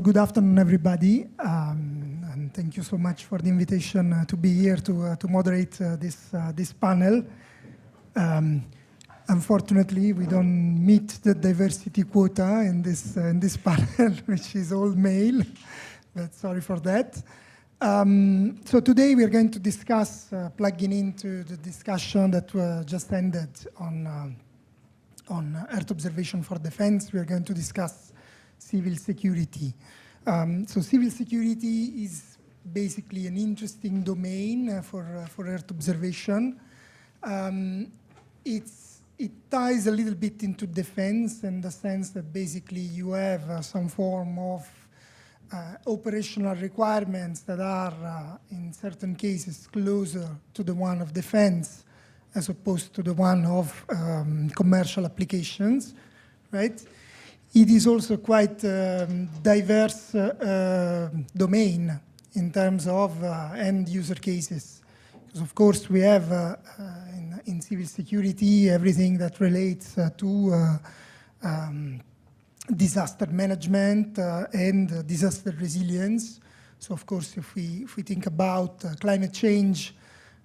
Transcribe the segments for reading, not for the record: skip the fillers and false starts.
good afternoon, everybody. And thank you so much for the invitation to be here to moderate this panel. Unfortunately, we don't meet the diversity quota in this panel, which is all male, but sorry for that. So today we are going to discuss, plugging into the discussion that just ended on Earth observation for defense, we are going to discuss civil security. So civil security is basically an interesting domain for Earth observation. It ties a little bit into defense in the sense that basically you have some form of operational requirements that are in certain cases closer to the one of defense as opposed to the one of commercial applications, right? It is also quite diverse domain in terms of end user cases. Because of course we have in civil security everything that relates to disaster management and disaster resilience. So of course if we think about climate change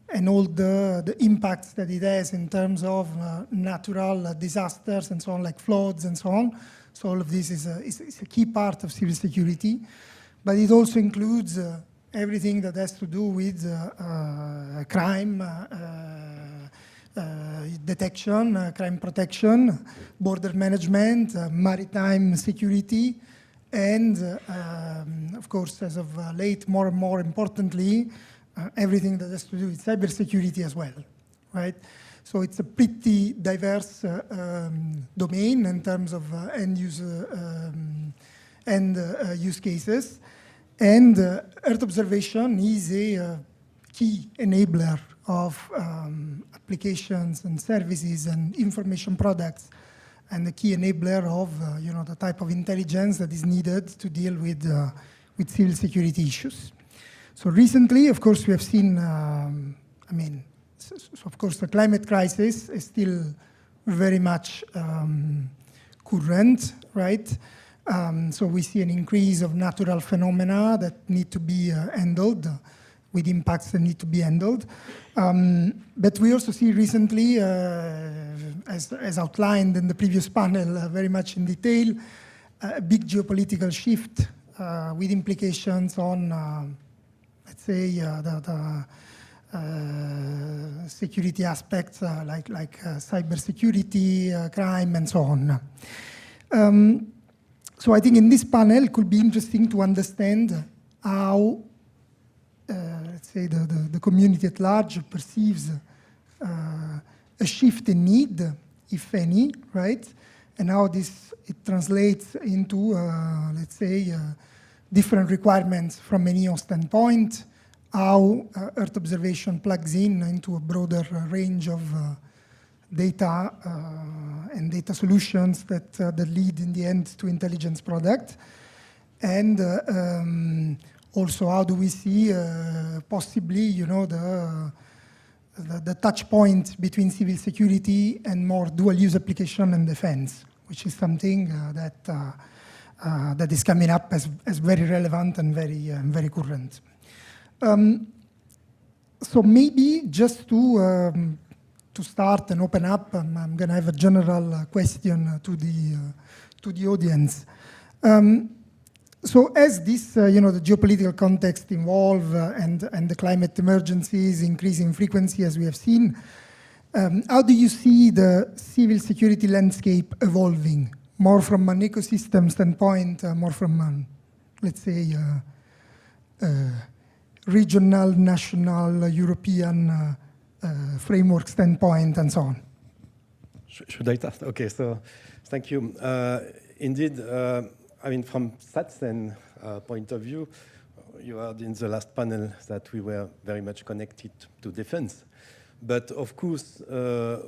and all the impacts that it has in terms of natural disasters and so on, like floods and so on. So all of this is a key part of civil security, but it also includes everything that has to do with crime detection, crime protection, border management, maritime security, and of course, as of late, more and more importantly, everything that has to do with cybersecurity as well, right? So it's a pretty diverse domain in terms of end user and use cases. And Earth observation is a key enabler of applications and services and information products, and a key enabler of the type of intelligence that is needed to deal with civil security issues. So recently, of course, we have seen, so of course, the climate crisis is still very much current, right? So we see an increase of natural phenomena that need to be handled, with impacts that need to be handled. But we also see recently, as outlined in the previous panel very much in detail, a big geopolitical shift with implications on, let's say, the security aspects like cyber security, crime, and so on. So I think in this panel it could be interesting to understand how, let's say, the community at large perceives a shift in need, if any, right? And how it translates into, let's say, different requirements from an EO standpoint, how Earth observation plugs into a broader range of data and data solutions that lead in the end to intelligence product. And also how do we see possibly, the touch point between civil security and more dual use application and defense, which is something that is coming up as very relevant and very current. So maybe just to start and open up, I'm going to have a general question to the audience. So as this, the geopolitical context evolve and the climate emergencies increase in frequency, as we have seen, how do you see the civil security landscape evolving? More from an ecosystem standpoint, more from, let's say, regional, national, European framework standpoint, and so on. Should I start? Okay, so thank you. Indeed, from SATSEN point of view, you heard in the last panel that we were very much connected to defense. But of course,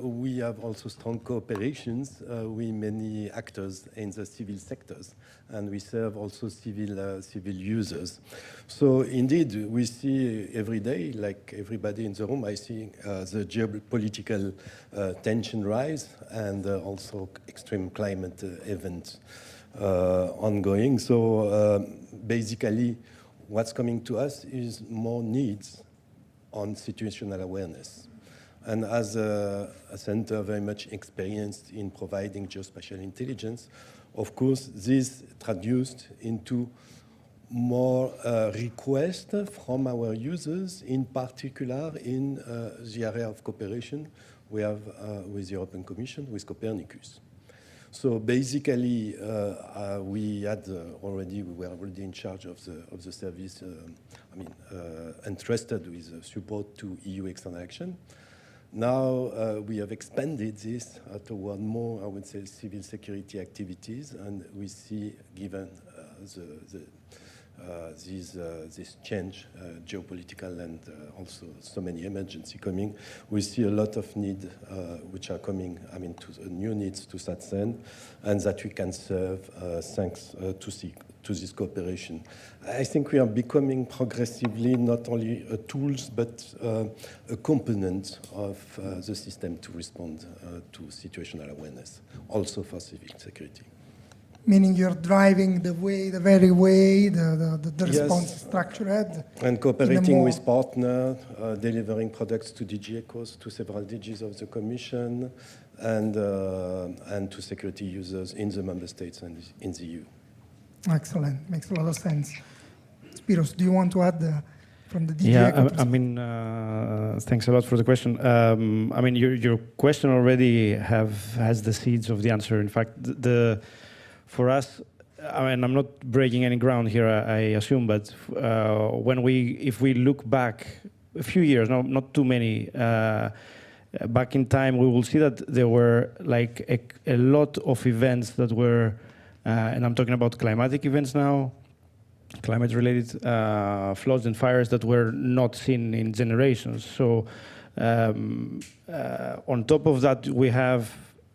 we have also strong cooperations with many actors in the civil sectors, and we serve also civil users. So indeed, we see every day, like everybody in the room, I see the geopolitical tension rise and also extreme climate events ongoing. So basically, what's coming to us is more needs on situational awareness. And as a center very much experienced in providing geospatial intelligence, of course, this traduced into more requests from our users, in particular in the area of cooperation we have with the European Commission, with Copernicus. So basically, we were already in charge of the service, entrusted with support to EU external action. Now we have expanded this toward more, I would say, civil security activities, and we see, given this change, geopolitical and also so many emergency coming, we see a lot of need which are coming, new needs to SATSEN, and that we can serve thanks to this cooperation. I think we are becoming progressively not only tools, but a component of the system to respond to situational awareness, also for civil security. Meaning you're driving the very way the response is structured. And cooperating with partners, delivering products to DG ECHOS, to several DGs of the Commission, and to security users in the member states and in the EU. Excellent, makes a lot of sense. Spiros, do you want to add from the DG? Yeah, thanks a lot for the question. Your question already has the seeds of the answer. In fact, for us, I'm not breaking any ground here, I assume, but if we look back a few years, not too many, back in time, we will see that there were like a lot of events that were, and I'm talking about climatic events now, climate-related floods and fires that were not seen in generations. So on top of that, we have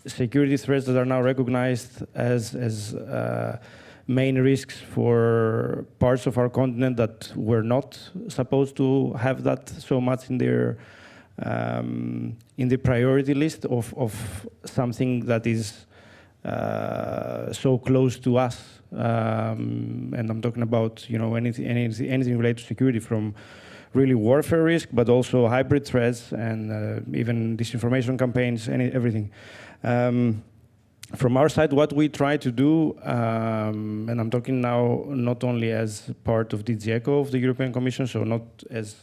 security threats that are now recognized as main risks for parts of our continent that were not supposed to have that so much in their in the priority list of something that is so close to us. And I'm talking about anything related to security, from really warfare risk, but also hybrid threats and even disinformation campaigns, everything. From our side, what we try to do, and I'm talking now not only as part of DG ECHO of the European Commission, so not as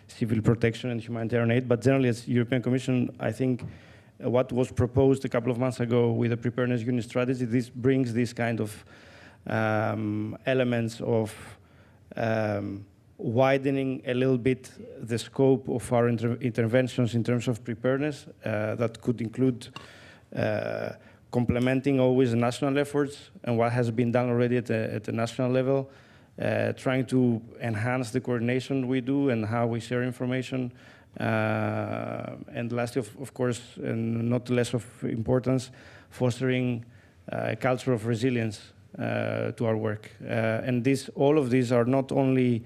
civil protection and humanitarian aid, but generally as European Commission, I think what was proposed a couple of months ago with the Preparedness Unit strategy, this brings this kind of elements of widening a little bit the scope of our interventions in terms of preparedness that could include complementing always the national efforts and what has been done already at the national level, trying to enhance the coordination we do and how we share information. And lastly, of course, and not less of importance, fostering a culture of resilience to our work. And all of these are not only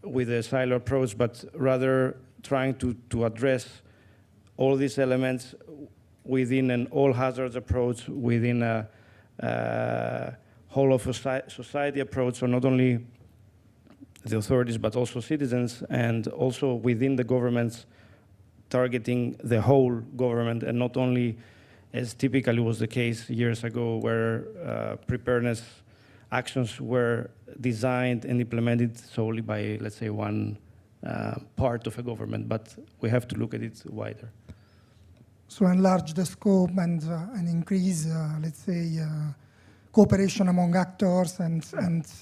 with a silo approach, but rather trying to address all these elements within an all-hazards approach, within a whole of society approach, so not only the authorities, but also citizens, and also within the governments, targeting the whole government, and not only, as typically was the case years ago, where preparedness actions were designed and implemented solely by, let's say, one part of a government, but we have to look at it wider. So enlarge the scope and increase, let's say, cooperation among actors and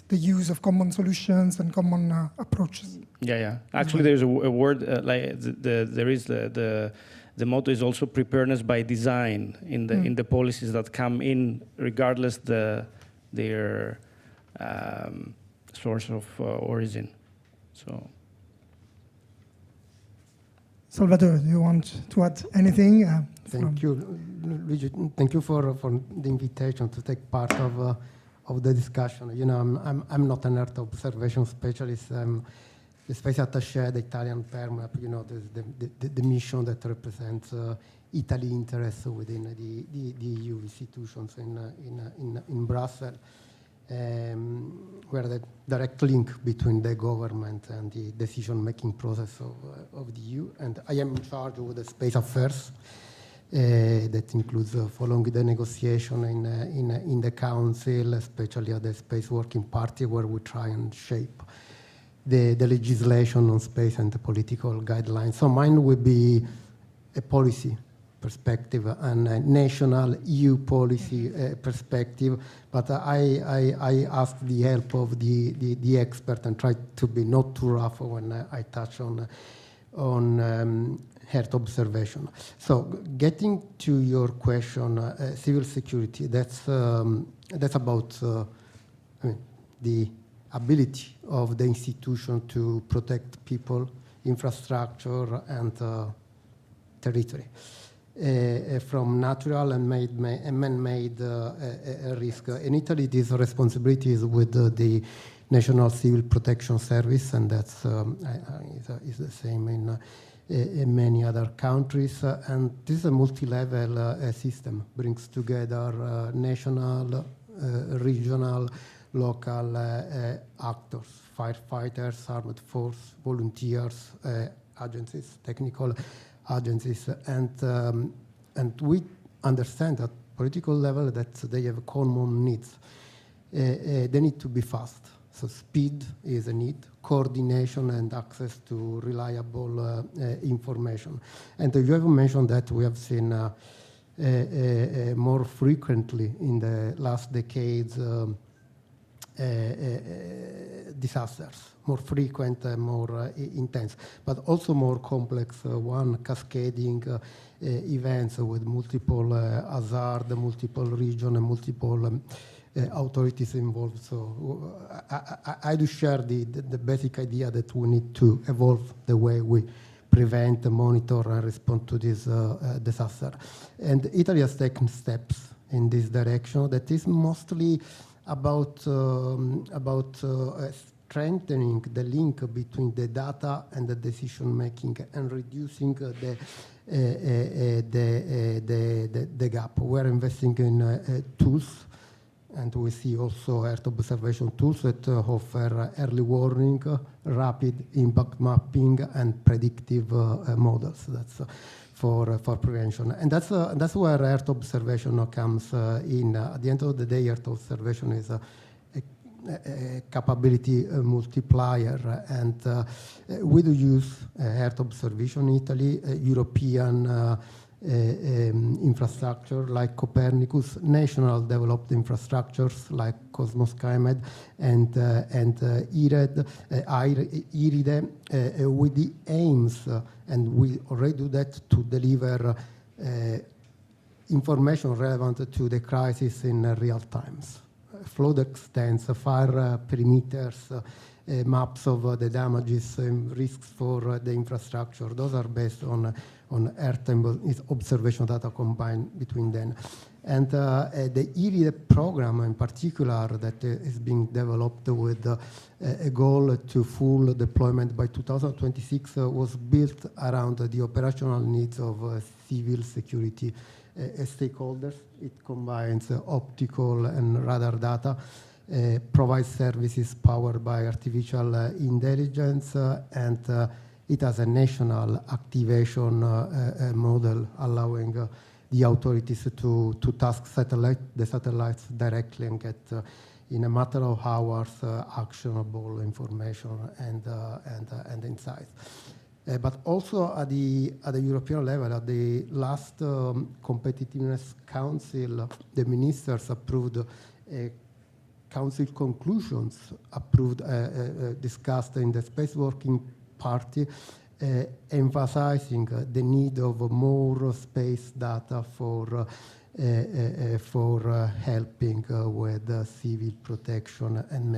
the use of common solutions and common approaches. Yeah. Actually, there's a word like the motto is also preparedness by design in the policies that come in, regardless their source of origin. So. Salvatore, do you want to add anything? Thank you, Luigi. Thank you for the invitation to take part of the discussion. I'm not an Earth observation specialist. I'm the space attaché, the Italian permanent. The mission that represents Italy interests within the EU institutions in Brussels, where the direct link between the government and the decision-making process of the EU. And I am in charge of the space affairs. That includes following the negotiation in the council, especially at the Space Working Party, where we try and shape the legislation on space and the political guidelines. So mine would be a policy perspective and a national EU policy perspective, but I asked the help of the expert and tried to be not too rough when I touch on Earth observation. So getting to your question, civil security, that's about the ability of the institution to protect people, infrastructure, and territory from natural and man-made risk. In Italy, this responsibility is with the National Civil Protection Service, and that's is the same in many other countries. And this is a multi-level system, brings together national, regional, local actors, firefighters, armed force, volunteers, agencies, technical agencies, and we understand at political level that they have common needs. They need to be fast. So speed is a need, coordination and access to reliable information. And you have mentioned that we have seen more frequently in the last decades disasters, more frequent and more intense, but also more complex one, cascading events with multiple hazard, multiple region, and multiple authorities involved. So I do share the basic idea that we need to evolve the way we prevent, monitor, and respond to this disaster. And Italy has taken steps in this direction that is mostly about strengthening the link between the data and the decision making and reducing the gap. We're investing in tools, and we see also Earth observation tools that offer early warning, rapid impact mapping, and predictive models. That's for prevention, and that's where Earth observation comes in. At the end of the day, Earth observation is a capability multiplier, and we do use Earth observation in Italy, European infrastructure like Copernicus, national developed infrastructures like Cosmos Skymed and IRIDE, with the aims, and we already do that, to deliver information relevant to the crisis in real times. Flood extents, fire perimeters, maps of the damages and risks for the infrastructure. Those are based on Earth observation data combined between them. And the IRIDE program in particular that is being developed with a goal to full deployment by 2026 was built around the operational needs of civil security stakeholders. It combines optical and radar data, provides services powered by artificial intelligence, and it has a national activation model allowing the authorities to task the satellites directly and get in a matter of hours actionable information and insights. But also at the European level, at the last Competitiveness Council, the ministers approved council conclusions, discussed in the Space Working Party, emphasizing the need of more space data for helping with civil protection and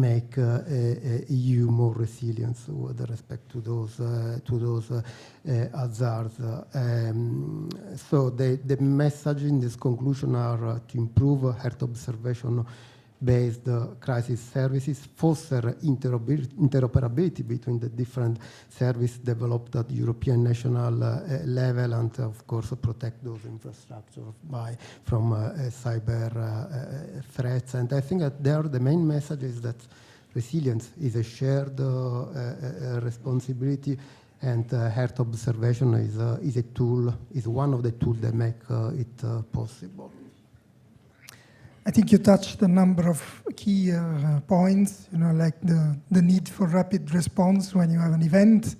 make EU more resilient with respect to those hazards. So the message in this conclusion are to improve Earth observation based crisis services, foster interoperability between the different services developed at European national level, and of course protect those infrastructures from cyber threats. And I think that there the main message is that resilience is a shared responsibility, and Earth observation is a tool, is one of the tools that make it possible. I think you touched a number of key points, like the need for rapid response when you have an event,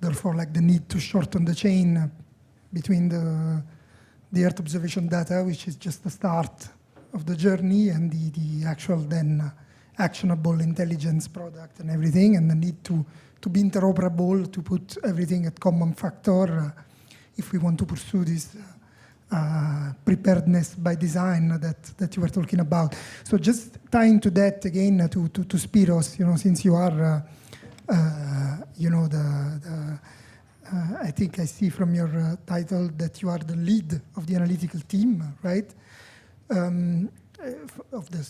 therefore like the need to shorten the chain between the Earth observation data, which is just the start of the journey, and the actual then actionable intelligence product and everything, and the need to be interoperable, to put everything at common factor if we want to pursue this preparedness by design that you were talking about. So just tying to that again to Spiros, since you are, I think I see from your title that you are the lead of the analytical team, right? Of the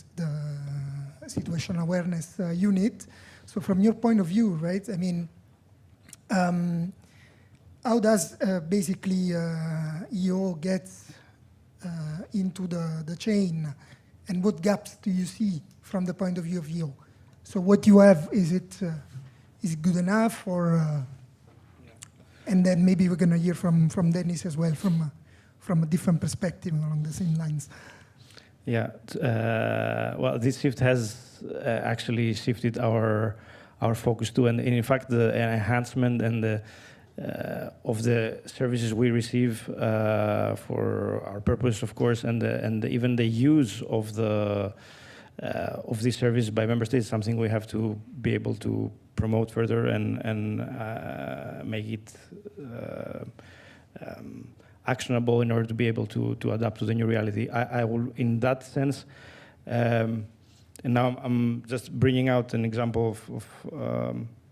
situational awareness unit. So from your point of view, right? I mean, how does basically EO gets into the chain, and what gaps do you see from the point of view of EO? So what you have, is it good enough, or and then maybe we're gonna hear from Dennis as well from a different perspective along the same lines. Yeah, well, this shift has actually shifted our focus too, and in fact the enhancement and the of the services we receive for our purpose, of course, and even the use of this service by member states is something we have to be able to promote further and make it actionable in order to be able to adapt to the new reality. I will, in that sense, and now I'm just bringing out an example of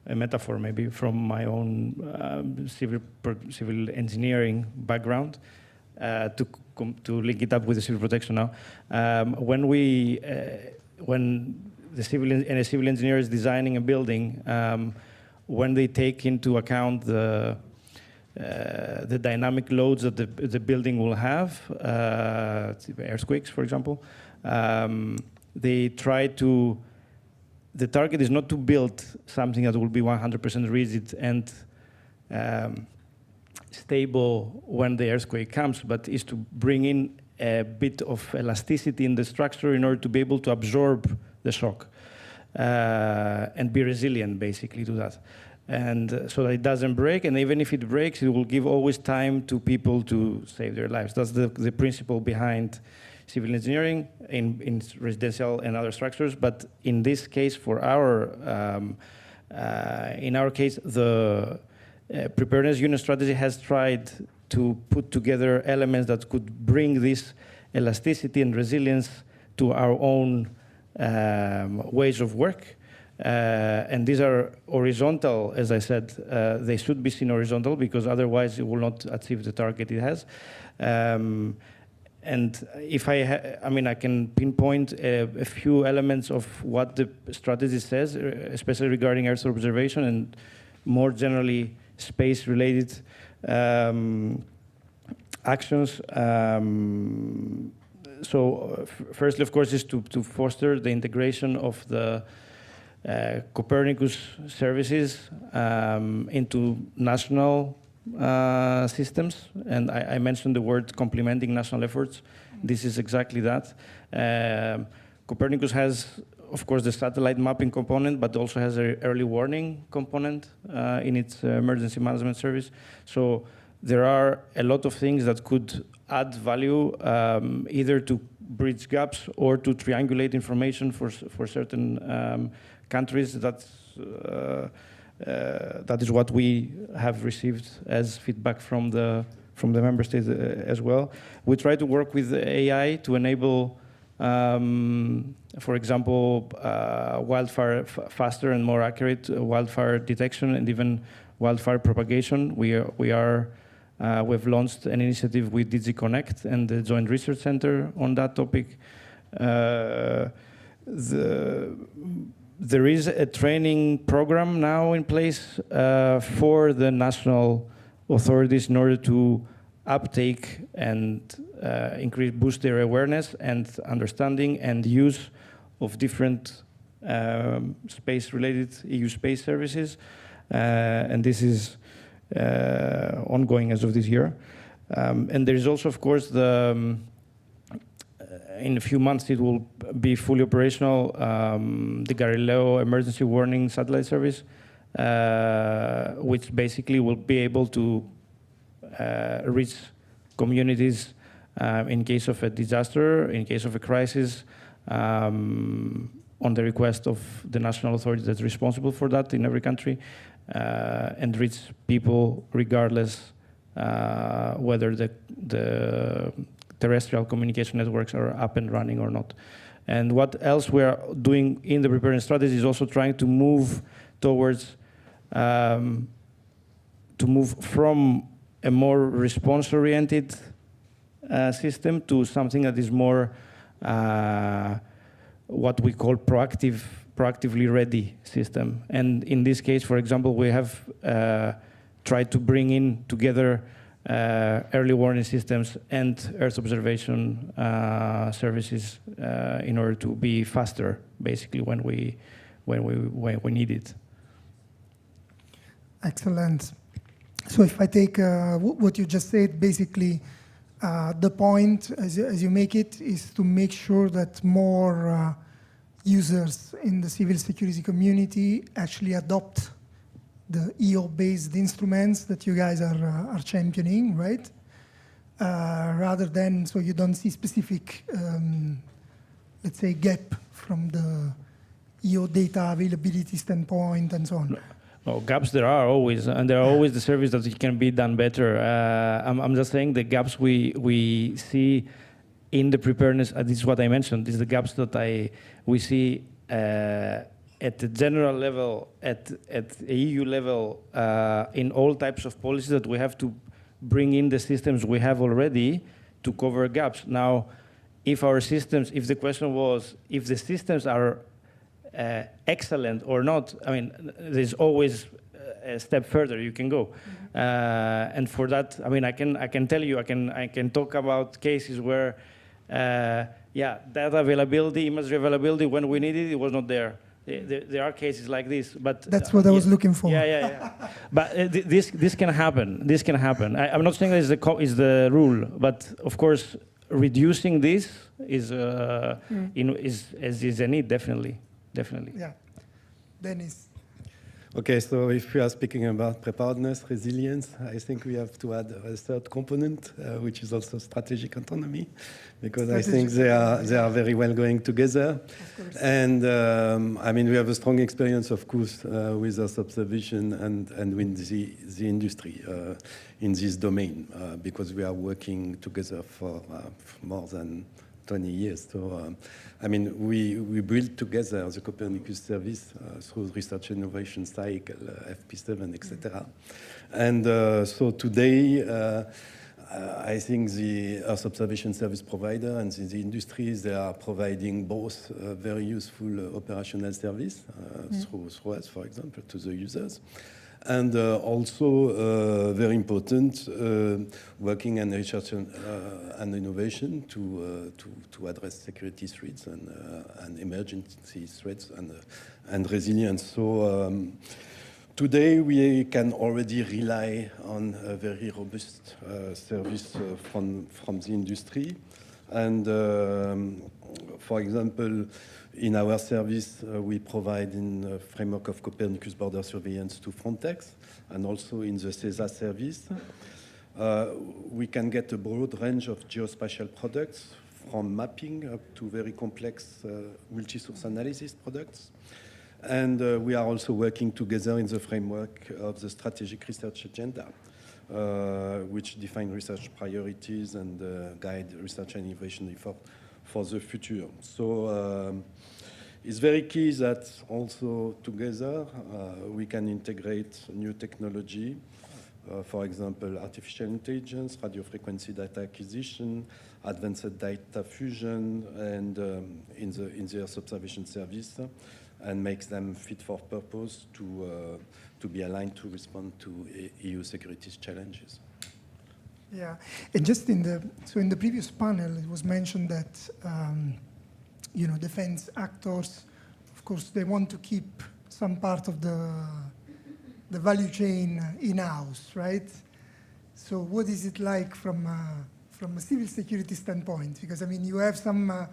a metaphor maybe from my own civil engineering background to link it up with the civil protection now. When a civil engineer is designing a building, when they take into account the dynamic loads that the building will have, earthquakes, for example, they try to. The target is not to build something that will be 100% rigid and stable when the earthquake comes, but is to bring in a bit of elasticity in the structure in order to be able to absorb the shock and be resilient, basically, to that. And so that it doesn't break, and even if it breaks, it will give always time to people to save their lives. That's the principle behind civil engineering in residential and other structures. But in this case, for in our case, the preparedness unit strategy has tried to put together elements that could bring this elasticity and resilience to our own ways of work. And these are horizontal, as I said. They should be seen horizontal, because otherwise it will not achieve the target it has. And if I can pinpoint a few elements of what the strategy says, especially regarding Earth observation and more generally space-related actions. So firstly, of course, is to foster the integration of the Copernicus services into national systems, and I mentioned the word complementing national efforts. This is exactly that. Copernicus has, of course, the satellite mapping component, but also has an early warning component in its emergency management service. So there are a lot of things that could add value, either to bridge gaps or to triangulate information for certain countries. That is what we have received as feedback from the member states as well. We try to work with AI to enable, for example, wildfire faster and more accurate wildfire detection and even wildfire propagation. We've launched an initiative with DG Connect and the Joint Research Center on that topic. There is a training program now in place for the national authorities in order to uptake and boost their awareness and understanding and use of different space-related EU space services. And this is ongoing as of this year. And there is also, of course, in a few months it will be fully operational, the Galileo Emergency Warning Satellite Service, which basically will be able to reach communities in case of a disaster, in case of a crisis, on the request of the national authority that's responsible for that in every country, and reach people regardless whether the terrestrial communication networks are up and running or not. And what else we are doing in the preparedness strategy is also trying to move towards, from a more response-oriented system to something that is more what we call proactively ready system. And in this case, for example, we have tried to bring in together early warning systems and Earth observation services in order to be faster, basically, when we need it. Excellent. So if I take what you just said, basically, the point, as you make it, is to make sure that more users in the civil security community actually adopt the EO-based instruments that you guys are championing, right? Rather than, so you don't see specific, let's say, gap from the EO data availability standpoint and so on. No, gaps there are always, and there are always the service that can be done better. I'm just saying the gaps we see in the preparedness, this is what I mentioned, these are the gaps that we see at the general level, at the EU level, in all types of policies that we have to bring in the systems we have already to cover gaps. Now, if the question was, if the systems are excellent or not, I mean, there's always a step further you can go. And for that, I mean, I can tell you, I can talk about cases where, data availability, imagery availability, when we needed it, it was not there. There are cases like this, but that's what I was looking for. Yeah. But this can happen. This can happen. I'm not saying that is the rule, but of course, reducing this is a need, definitely. Yeah, Dennis. Okay, so if we are speaking about preparedness, resilience, I think we have to add a third component, which is also strategic autonomy, because I think they are very well going together. And I mean, we have a strong experience, of course, with Earth observation and with the industry in this domain, because we are working together for more than 20 years. So, I mean, we built together the Copernicus service through research innovation cycle, FP7, etc. And so today, I think the Earth observation service provider and the industries, they are providing both very useful operational service through us, for example, to the users. And also very important, working in research and innovation to address security threats and emergency threats and resilience. So today we can already rely on a very robust service from the industry. And for example, in our service, we provide in the framework of Copernicus border surveillance to Frontex, and also in the CESA service. We can get a broad range of geospatial products, from mapping up to very complex multi-source analysis products. And we are also working together in the framework of the strategic research agenda, which define research priorities and guide research and innovation effort for the future. So it's very key that also together we can integrate new technology for example, artificial intelligence, radio frequency data acquisition, advanced data fusion, and in the Earth observation service, and makes them fit for purpose to be aligned to respond to EU security challenges. Yeah, and just in the previous panel, it was mentioned that defense actors, of course, they want to keep some part of the value chain in-house, right? So what is it like from a civil security standpoint? Because, I mean, you have some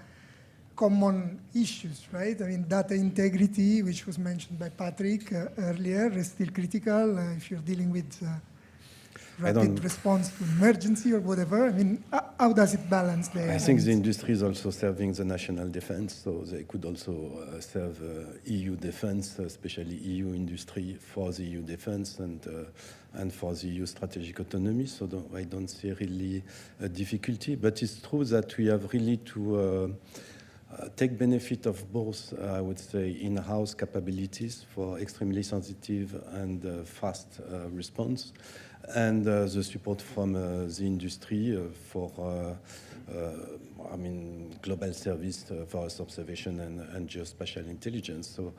common issues, right? I mean, data integrity, which was mentioned by Patrick earlier, is still critical if you're dealing with rapid response to emergency or whatever. I mean, how does it balance there? I think the industry is also serving the national defense, so they could also serve EU defense, especially EU industry for the EU defense and for the EU strategic autonomy. So I don't see really a difficulty, but it's true that we have really to take benefit of both, I would say, in-house capabilities for extremely sensitive and fast response, and the support from the industry for, global service for Earth observation and geospatial intelligence. So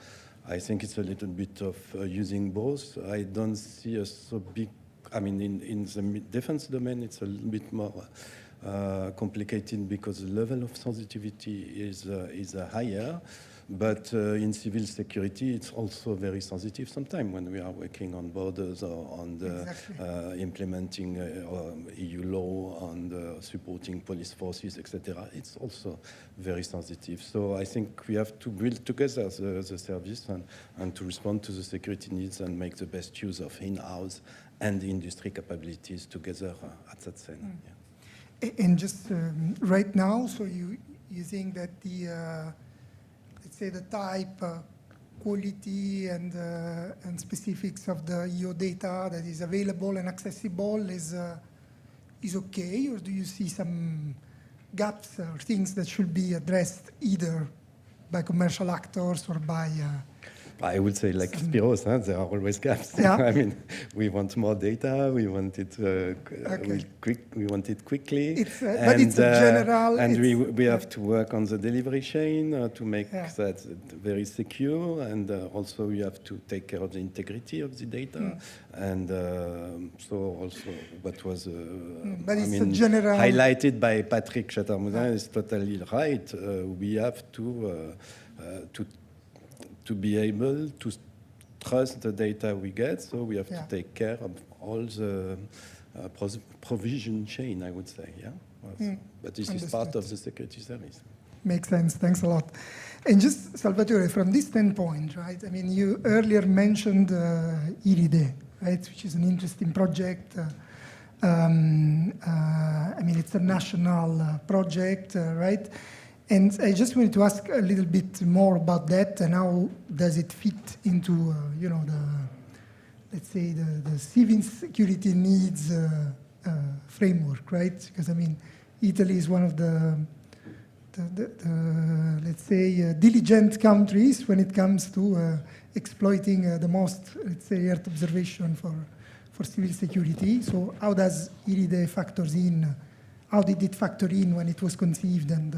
I think it's a little bit of using both. I don't see a so big, in the defense domain, it's a little bit more complicated because the level of sensitivity is higher. But in civil security, it's also very sensitive sometimes when we are working on borders or on the implementing EU law, on supporting police forces, etc. It's also very sensitive. So I think we have to build together the service and to respond to the security needs and make the best use of in-house and industry capabilities together at that scene. Yeah. And just right now, so you think that the let's say the type, quality, and specifics of the EO data that is available and accessible is okay, or do you see some gaps or things that should be addressed either by commercial actors or by I would say, like Spiros, there are always gaps. Yeah. I mean, we want more data. We want it we want it quickly. But it's a general. And we have to work on the delivery chain to make that very secure, and also we have to take care of the integrity of the data. And so also what was highlighted by Patrick Chattermoudin is totally right. We have to be able to trust the data we get, so we have to take care of all the provision chain, I would say, But this is part of the security service. Makes sense, thanks a lot. And just, Salvatore, from this standpoint, right, I mean, you earlier mentioned IRIDE, right, which is an interesting project. I mean, it's a national project, right? And I just wanted to ask a little bit more about that and how does it fit into, let's say, the civil security needs framework, right? Because, I mean, Italy is one of the let's say, diligent countries when it comes to exploiting the most, let's say, Earth observation for civil security. So how does IRIDE factors in? How did it factor in when it was conceived, and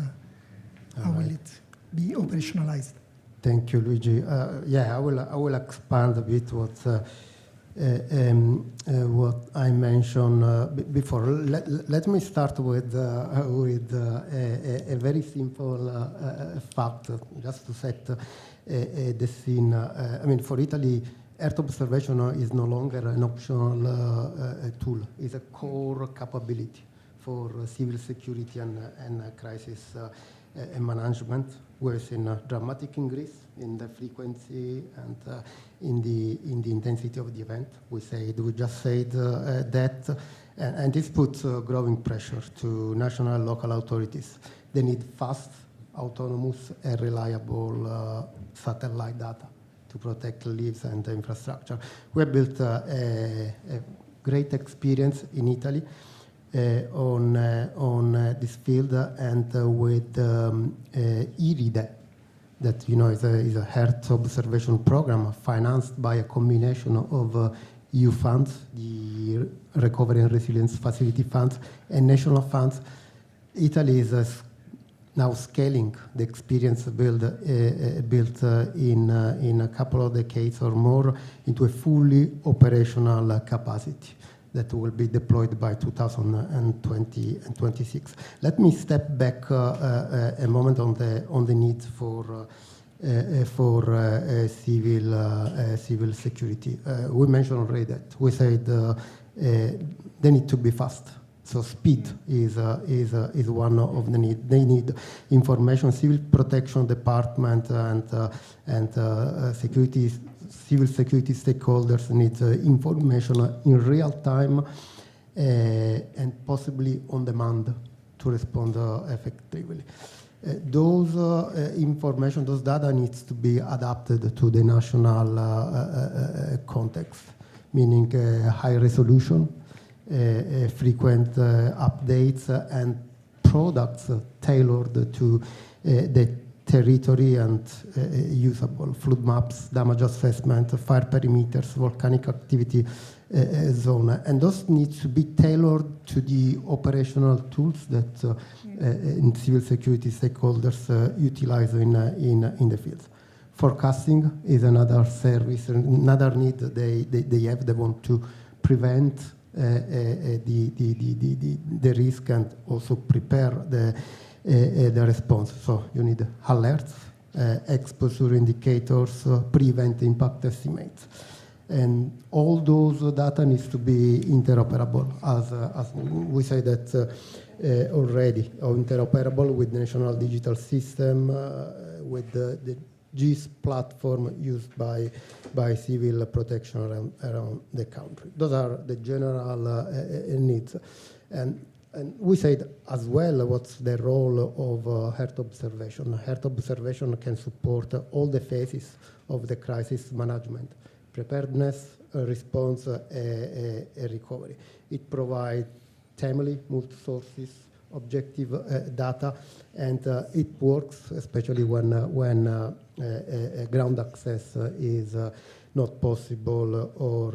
how will it be operationalized? Thank you, Luigi. I will expand a bit what I mentioned before. Let me start with a very simple fact, just to set the scene. I mean, for Italy, Earth observation is no longer an optional tool. It's a core capability for civil security and crisis management. We've seen a dramatic increase in the frequency and in the intensity of the event. We just said that, and this puts growing pressure to national and local authorities. They need fast, autonomous, and reliable satellite data to protect lives and infrastructure. We have built a great experience in Italy on this field, and with IRIDE, that is a Earth observation program financed by a combination of EU funds, the Recovery and Resilience Facility funds, and national funds. Italy is now scaling the experience built in a couple of decades or more into a fully operational capacity that will be deployed by 2020 and 26. Let me step back a moment on the need for civil security. We mentioned already that we said they need to be fast. So speed is one of the need. They need information. Civil protection department and civil security stakeholders need information in real time and possibly on demand to respond effectively. Those information, those data needs to be adapted to the national context, meaning high resolution, frequent updates, and products tailored to the territory and usable. Flood maps, damage assessment, fire perimeters, volcanic activity zone. And those need to be tailored to the operational tools that civil security stakeholders utilize in the field. Forecasting is another service, another need they have. They want to prevent the risk and also prepare the response. So you need alerts, exposure indicators, prevent impact estimates. And all those data needs to be interoperable, as we say that already, or interoperable with the national digital system, with the GIS platform used by civil protection around the country. Those are the general needs. And we said as well what's the role of Earth observation. Earth observation can support all the phases of the crisis management: preparedness, response, recovery. It provides timely, multi-sources, objective data, and it works especially when ground access is not possible or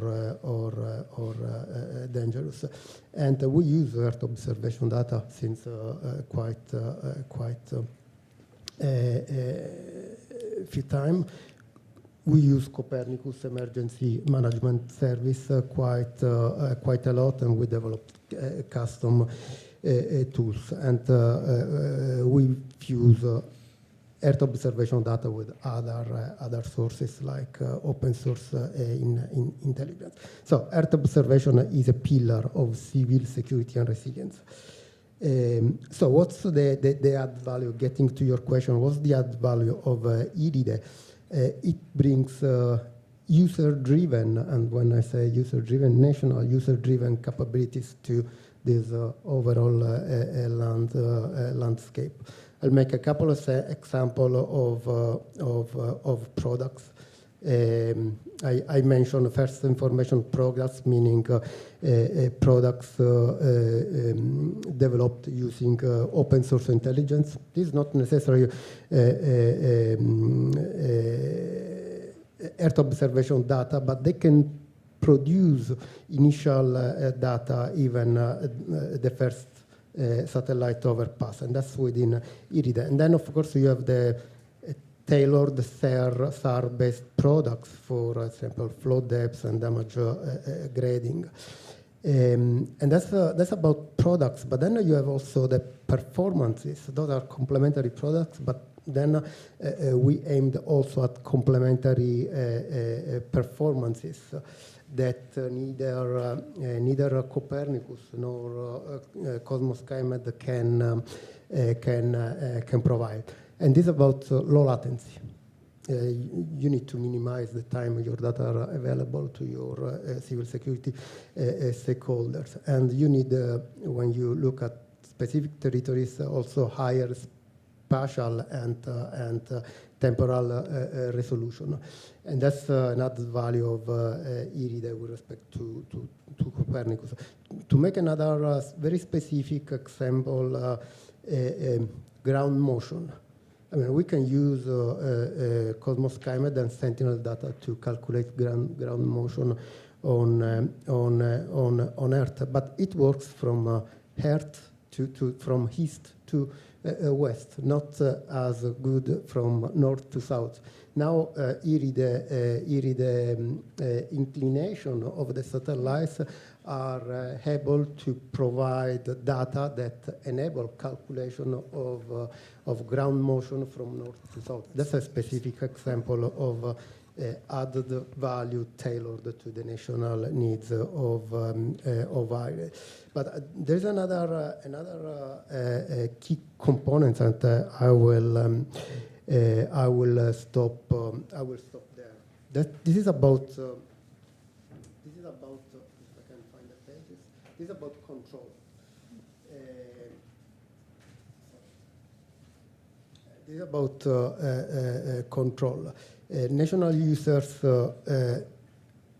dangerous. And we use Earth observation data since quite few time. We use Copernicus Emergency Management Service quite a lot, and we developed custom tools. And we fuse Earth observation data with other sources like open source in intelligence. So Earth observation is a pillar of civil security and resilience. So what's the add value? Getting to your question, what's the add value of IRIDE? It brings user-driven, and when I say user-driven, national user-driven capabilities to this overall landscape. I'll make a couple of examples of products. I mentioned first information products, meaning products developed using open source intelligence. This is not necessarily Earth observation data, but they can produce initial data, even the first satellite overpass, and that's within IRIDE. And then, of course, you have the tailored SAR-based products, for example, flood depths and damage grading. And that's about products, but then you have also the performances. Those are complementary products, but then we aimed also at complementary performances that neither Copernicus nor Cosmos SkyMed can provide. And this is about low latency. You need to minimize the time your data are available to your civil security stakeholders. And you need, when you look at specific territories, also higher spatial and temporal resolution. And that's another value of IRIDE with respect to Copernicus. To make another very specific example, ground motion. I mean, we can use Cosmos SkyMed and Sentinel data to calculate ground motion on Earth, but it works from Earth from east to west, not as good from north to south. Now, here the inclination of the satellites are able to provide data that enable calculation of ground motion from north to south. That's a specific example of added value tailored to the national needs of IRIDE. But there's another key component, and I will stop there. This is about if I can find the pages. This is about control. This is about control. National users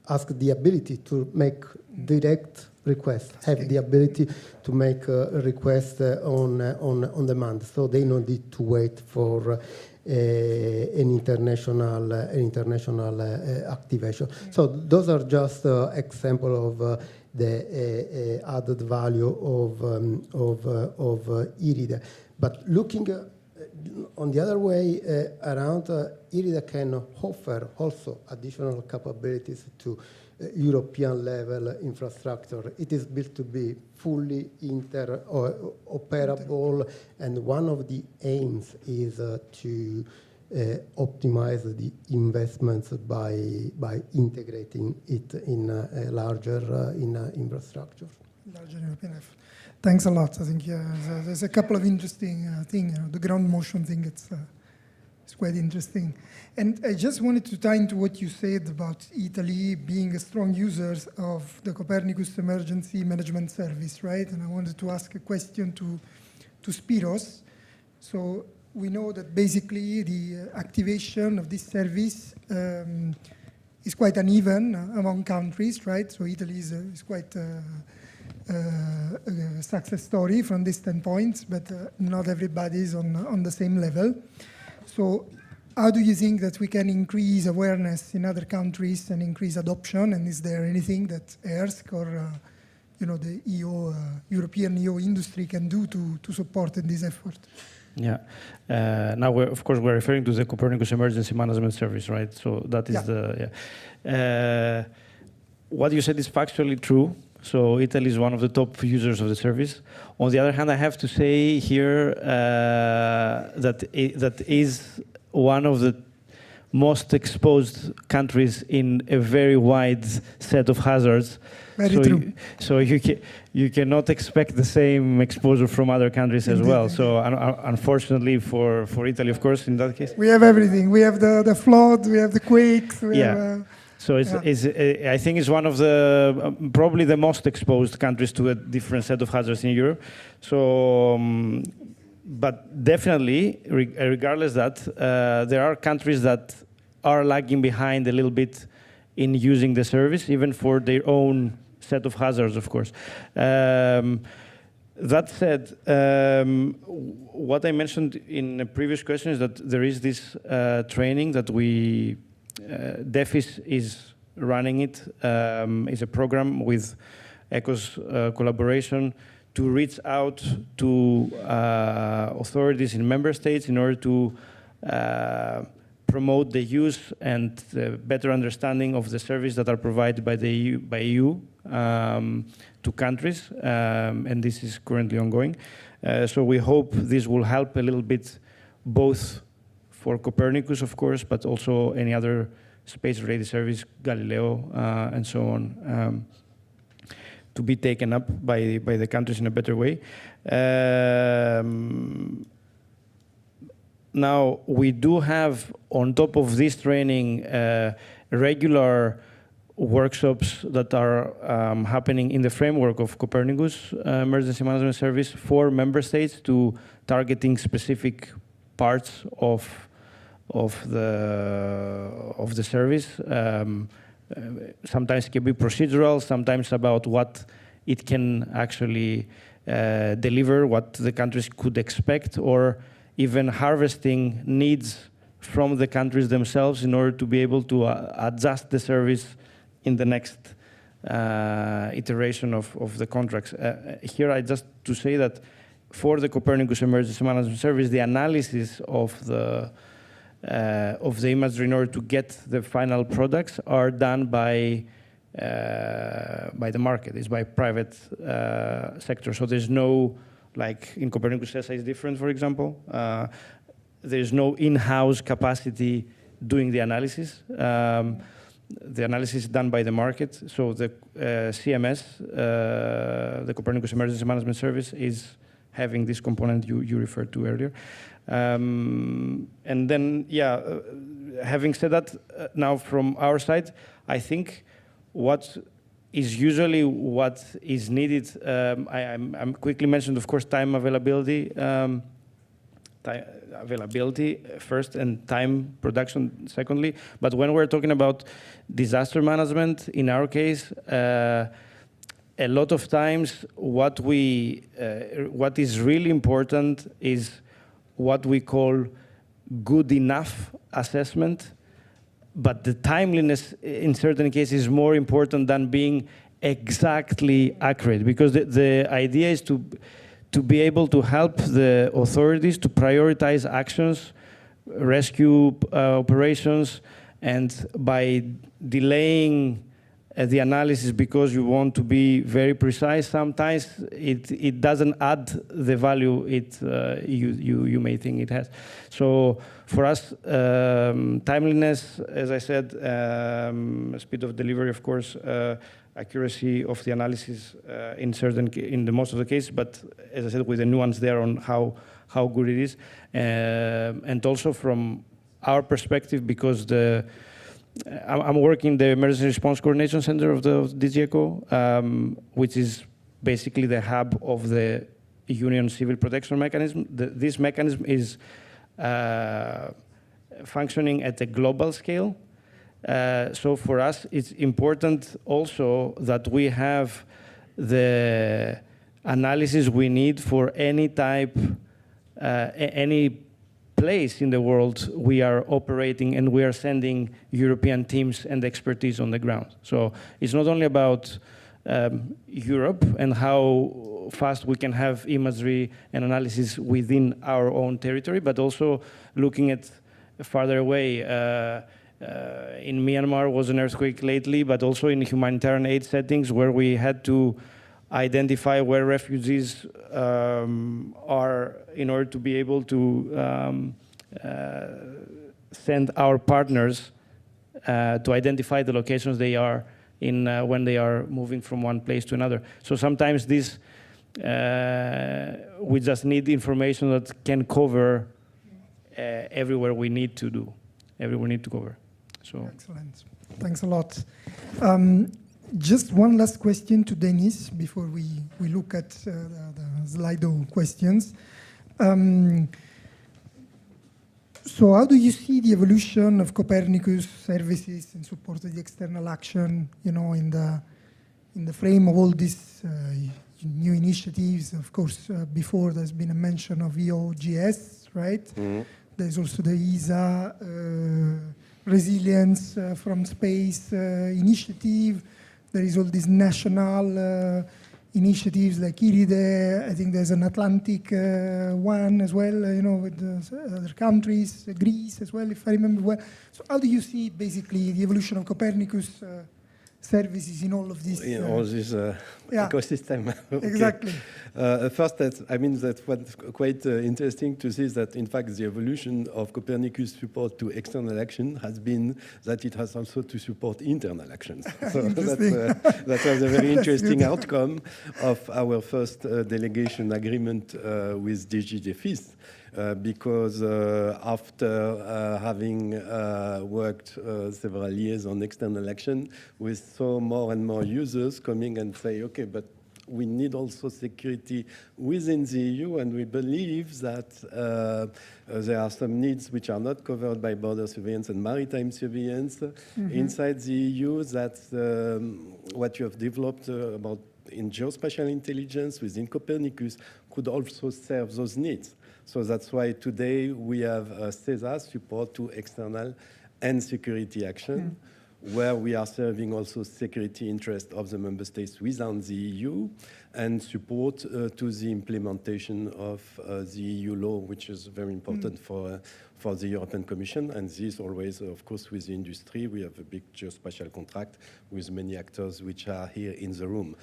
ask the ability to make direct requests, have the ability to make a request on demand, so they don't need to wait for an international activation. So those are just example of the added value of IRIDE. But looking on the other way around, IRIDE can offer also additional capabilities to European level infrastructure. It is built to be fully interoperable, and one of the aims is to optimize the investments by integrating it in a larger infrastructure. Larger European effort. Thanks a lot. I think there's a couple of interesting things. The ground motion thing, it's quite interesting. And I just wanted to tie into what you said about Italy being a strong user of the Copernicus Emergency Management Service, right? And I wanted to ask a question to Spiros. So we know that basically the activation of this service is quite uneven among countries, right? So Italy is quite a success story from this standpoint, but not everybody is on the same level. So how do you think that we can increase awareness in other countries and increase adoption? And is there anything that ERSC or the European EO industry can do to support in this effort? Yeah. Now, of course, we're referring to the Copernicus Emergency Management Service, right? So that is what you said is factually true. So Italy is one of the top users of the service. On the other hand, I have to say here that is one of the most exposed countries in a very wide set of hazards. Very true. So you cannot expect the same exposure from other countries as well. So unfortunately for Italy, of course, in that case. We have everything. We have the flood, we have the quakes. We have, so I think it's one of the probably the most exposed countries to a different set of hazards in Europe. So, but definitely, regardless that, there are countries that are lagging behind a little bit in using the service, even for their own set of hazards, of course. That said, what I mentioned in a previous question is that there is this training that we DEFIS is running it. It's a program with ECHO's collaboration to reach out to authorities in member states in order to promote the use and better understanding of the services that are provided by the EU to countries, and this is currently ongoing. So we hope this will help a little bit, both for Copernicus, of course, but also any other space-related service, Galileo, and so on, to be taken up by the countries in a better way. Now, we do have, on top of this training, regular workshops that are happening in the framework of Copernicus Emergency Management Service for member states to targeting specific parts of the service. Sometimes it can be procedural, sometimes about what it can actually deliver, what the countries could expect, or even harvesting needs from the countries themselves in order to be able to adjust the service in the next iteration of the contracts. Here, I just to say that for the Copernicus Emergency Management Service, the analysis of the imagery in order to get the final products are done by the market. It's by private sector. So there's no, like in Copernicus ESA is different, for example. There's no in-house capacity doing the analysis. The analysis is done by the market. So the CMS, the Copernicus Emergency Management Service, is having this component you referred to earlier. And then, yeah, having said that, now from our side, I think what is usually what is needed, I'm quickly mentioned, of course, time availability, first, and time production secondly. But when we're talking about disaster management, in our case, a lot of times what is really important is what we call good enough assessment, but the timeliness in certain cases is more important than being exactly accurate, because the idea is to be able to help the authorities to prioritize actions, rescue operations, and by delaying the analysis because you want to be very precise, sometimes it doesn't add the value you may think it has. So for us, timeliness, as I said, speed of delivery, of course, accuracy of the analysis in the most of the cases, but as I said, with a nuance there on how good it is, and also from our perspective, because I'm working in the Emergency Response Coordination Center of DG ECHO, which is basically the hub of the Union Civil Protection Mechanism. This mechanism is functioning at a global scale. So for us, it's important also that we have the analysis we need for any type, any place in the world we are operating, and we are sending European teams and expertise on the ground. So it's not only about Europe and how fast we can have imagery and analysis within our own territory, but also looking at farther away. In Myanmar was an earthquake lately, but also in humanitarian aid settings where we had to identify where refugees are in order to be able to send our partners to identify the locations they are in when they are moving from one place to another. So sometimes this, we just need information that can cover everywhere we need to do, everywhere we need to cover. So. Excellent. Thanks a lot. Just one last question to Denis before we look at the Slido questions. So how do you see the evolution of Copernicus services in support of the external action, you know, in the frame of all these new initiatives? Of course, before there's been a mention of EOGS, right? Mm-hmm. There's also the ESA resilience from space initiative. There is all these national initiatives like IRIDE. I think there's an Atlantic one as well, you know, with other countries, Greece as well, if I remember well. So how do you see basically the evolution of Copernicus services in all of this? In all this ecosystem. Okay. Exactly. First, that's what's quite interesting to see is that, in fact, the evolution of Copernicus support to external action has been that it has also to support internal actions. So that was a very interesting outcome of our first delegation agreement with DG DEFIS. Because after having worked several years on external action, we saw more and more users coming and say, okay, but we need also security within the EU, and we believe that there are some needs which are not covered by border surveillance and maritime surveillance inside the EU. That's what you have developed about in geospatial intelligence within Copernicus could also serve those needs. So that's why today we have CESA support to external and security action. where we are serving also security interests of the member states within the EU, and support to the implementation of the EU law, which is very important for the European Commission. And this always, of course, with the industry. We have a big geospatial contract with many actors which are here in the room.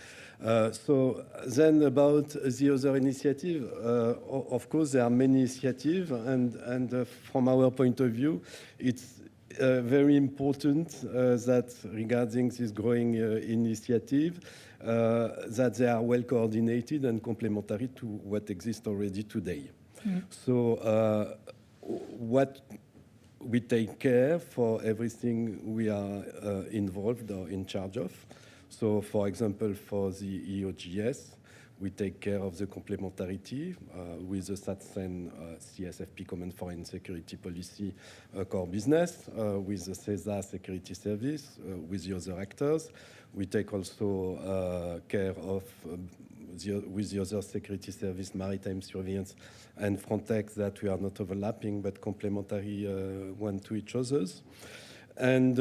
So then about the other initiative, of course, there are many initiatives, and from our point of view, it's very important that regarding this growing initiative, that they are well coordinated and complementary to what exists already today. So what we take care for everything we are involved or in charge of. So for example, for the EOGS, we take care of the complementarity with the SATSEN CSFP Common Foreign Security Policy core business, with the CESA security service, with the other actors. We take also care of with the other security service, maritime surveillance, and Frontex, that we are not overlapping but complementary one to each other's. And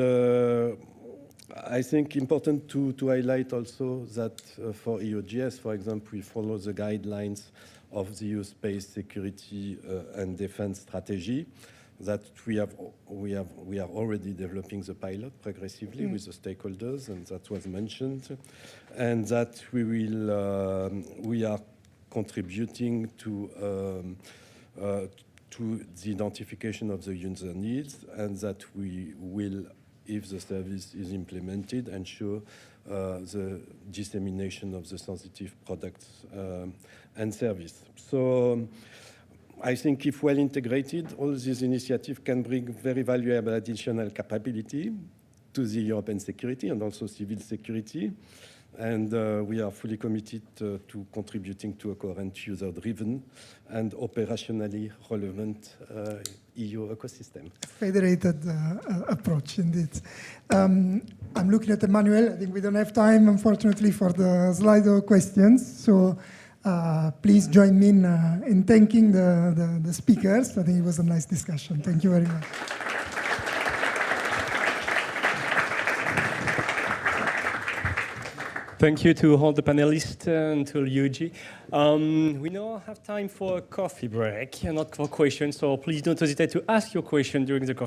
I think important to highlight also that for EOGS, for example, we follow the guidelines of the EU space security and defense strategy, that we are already developing the pilot progressively with the stakeholders, and that was mentioned, and that we are contributing to the identification of the user needs, and that we will, if the service is implemented, ensure the dissemination of the sensitive products and service. So I think if well integrated, all these initiatives can bring very valuable additional capability to the European security and also civil security. And we are fully committed to contributing to a coherent, user-driven and operationally relevant EU ecosystem. Federated approach, indeed. I'm looking at Emmanuel. I think we don't have time, unfortunately, for the Slido questions. So please join me in thanking the speakers. I think it was a nice discussion. Thank you very much. Thank you to all the panelists and to Yuji. We now have time for a coffee break, not for questions, so please don't hesitate to ask your question during the coffee